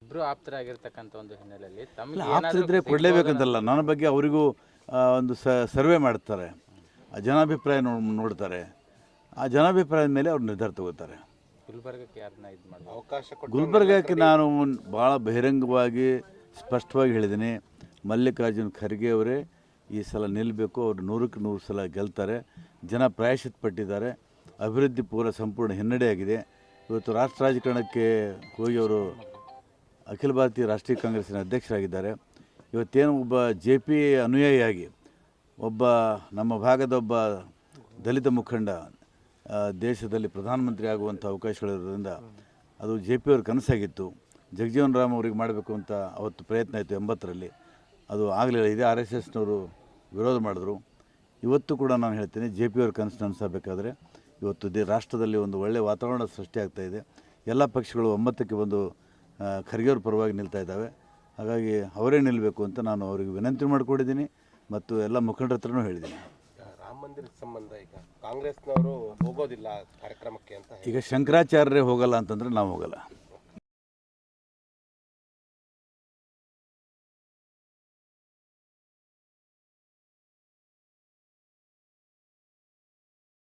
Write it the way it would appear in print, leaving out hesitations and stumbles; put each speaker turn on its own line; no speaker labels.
ಇಬ್ರು ಆಪ್ತರಾಗಿರ್ತಕ್ಕಂಥ ಒಂದು ಹಿನ್ನೆಲೆಯಲ್ಲಿ ತಮಗೆ
ಆಪ್ತಿದ್ರೆ ಕೊಡಲೇಬೇಕಂತಲ್ಲ. ನನ್ನ ಬಗ್ಗೆ ಅವರಿಗೂ ಒಂದು ಸರ್ವೆ ಮಾಡ್ತಾರೆ, ಜನಾಭಿಪ್ರಾಯ ನೋಡ್ತಾರೆ. ಆ ಜನಾಭಿಪ್ರಾಯದ ಮೇಲೆ ಅವ್ರು ನಿರ್ಧಾರ ತಗೋತಾರೆ.
ಗುಲ್ಬರ್ಗಕ್ಕೆ ಯಾರನ್ನ ಇದು ಮಾಡಬೇಕು ಅವಕಾಶ
ಗುಲ್ಬರ್ಗಕ್ಕೆ ನಾನು ಭಾಳ ಬಹಿರಂಗವಾಗಿ ಸ್ಪಷ್ಟವಾಗಿ ಹೇಳಿದ್ದೀನಿ, ಮಲ್ಲಿಕಾರ್ಜುನ್ ಖರ್ಗೆ ಅವರೇ ಈ ಸಲ ನಿಲ್ಲಬೇಕು. ಅವರು 100ಕ್ಕೆ 100 ಸಲ ಗೆಲ್ತಾರೆ. ಜನ ಪ್ರಾಯಶ್ಚಿತ್ತ ಪಟ್ಟಿದ್ದಾರೆ. ಅಭಿವೃದ್ಧಿ ಸಂಪೂರ್ಣ ಹಿನ್ನಡೆಯಾಗಿದೆ. ಇವತ್ತು ರಾಷ್ಟ್ರ ರಾಜಕಾರಣಕ್ಕೆ ಹೋಗಿ ಅವರು ಅಖಿಲ ಭಾರತೀಯ ರಾಷ್ಟ್ರೀಯ ಕಾಂಗ್ರೆಸ್ಸಿನ ಅಧ್ಯಕ್ಷರಾಗಿದ್ದಾರೆ. ಇವತ್ತೇನು ಒಬ್ಬ JP ಅನುಯಾಯಿಯಾಗಿ ಒಬ್ಬ ನಮ್ಮ ಭಾಗದ ಒಬ್ಬ ದಲಿತ ಮುಖಂಡ ದೇಶದಲ್ಲಿ ಪ್ರಧಾನಮಂತ್ರಿ ಆಗುವಂಥ ಅವಕಾಶಗಳಿರೋದ್ರಿಂದ ಅದು JP ಅವ್ರ ಕನಸಾಗಿತ್ತು. ಜಗಜೀವನ್ ರಾಮ್ ಅವ್ರಿಗೆ ಮಾಡಬೇಕು ಅಂತ ಅವತ್ತು ಪ್ರಯತ್ನ ಆಯಿತು 80ರಲ್ಲಿ, ಅದು ಆಗಲಿಲ್ಲ. ಇದೇ RSSನವರು ವಿರೋಧ ಮಾಡಿದ್ರು. ಇವತ್ತು ಕೂಡ ನಾನು ಹೇಳ್ತೀನಿ, JP ಅವ್ರ ಕನಸು ನನಸಬೇಕಾದ್ರೆ ಇವತ್ತು ರಾಷ್ಟ್ರದಲ್ಲಿ ಒಂದು ಒಳ್ಳೆಯ ವಾತಾವರಣ ಸೃಷ್ಟಿಯಾಗ್ತಾಯಿದೆ. ಎಲ್ಲ ಪಕ್ಷಗಳು ಒಮ್ಮತಕ್ಕೆ ಬಂದು ಖರ್ಗೆಯವ್ರ ಪರವಾಗಿ ನಿಲ್ತಾ ಇದ್ದಾವೆ. ಹಾಗಾಗಿ ಅವರೇ ನಿಲ್ಲಬೇಕು ಅಂತ ನಾನು ಅವರಿಗೆ ವಿನಂತಿ ಮಾಡಿಕೊಂಡಿದ್ದೀನಿ ಮತ್ತು ಎಲ್ಲ ಮುಖಂಡರ ಹತ್ರನೂ ಹೇಳಿದ್ದೀನಿ.
ರಾಮ ಮಂದಿರದ ಸಂಬಂಧ ಈಗ ಕಾಂಗ್ರೆಸ್ನವರು ಹೋಗೋದಿಲ್ಲ ಕಾರ್ಯಕ್ರಮಕ್ಕೆ ಅಂತ.
ಈಗ ಶಂಕರಾಚಾರ್ಯರೇ ಹೋಗಲ್ಲ ಅಂತಂದರೆ ನಾವು ಹೋಗಲ್ಲ.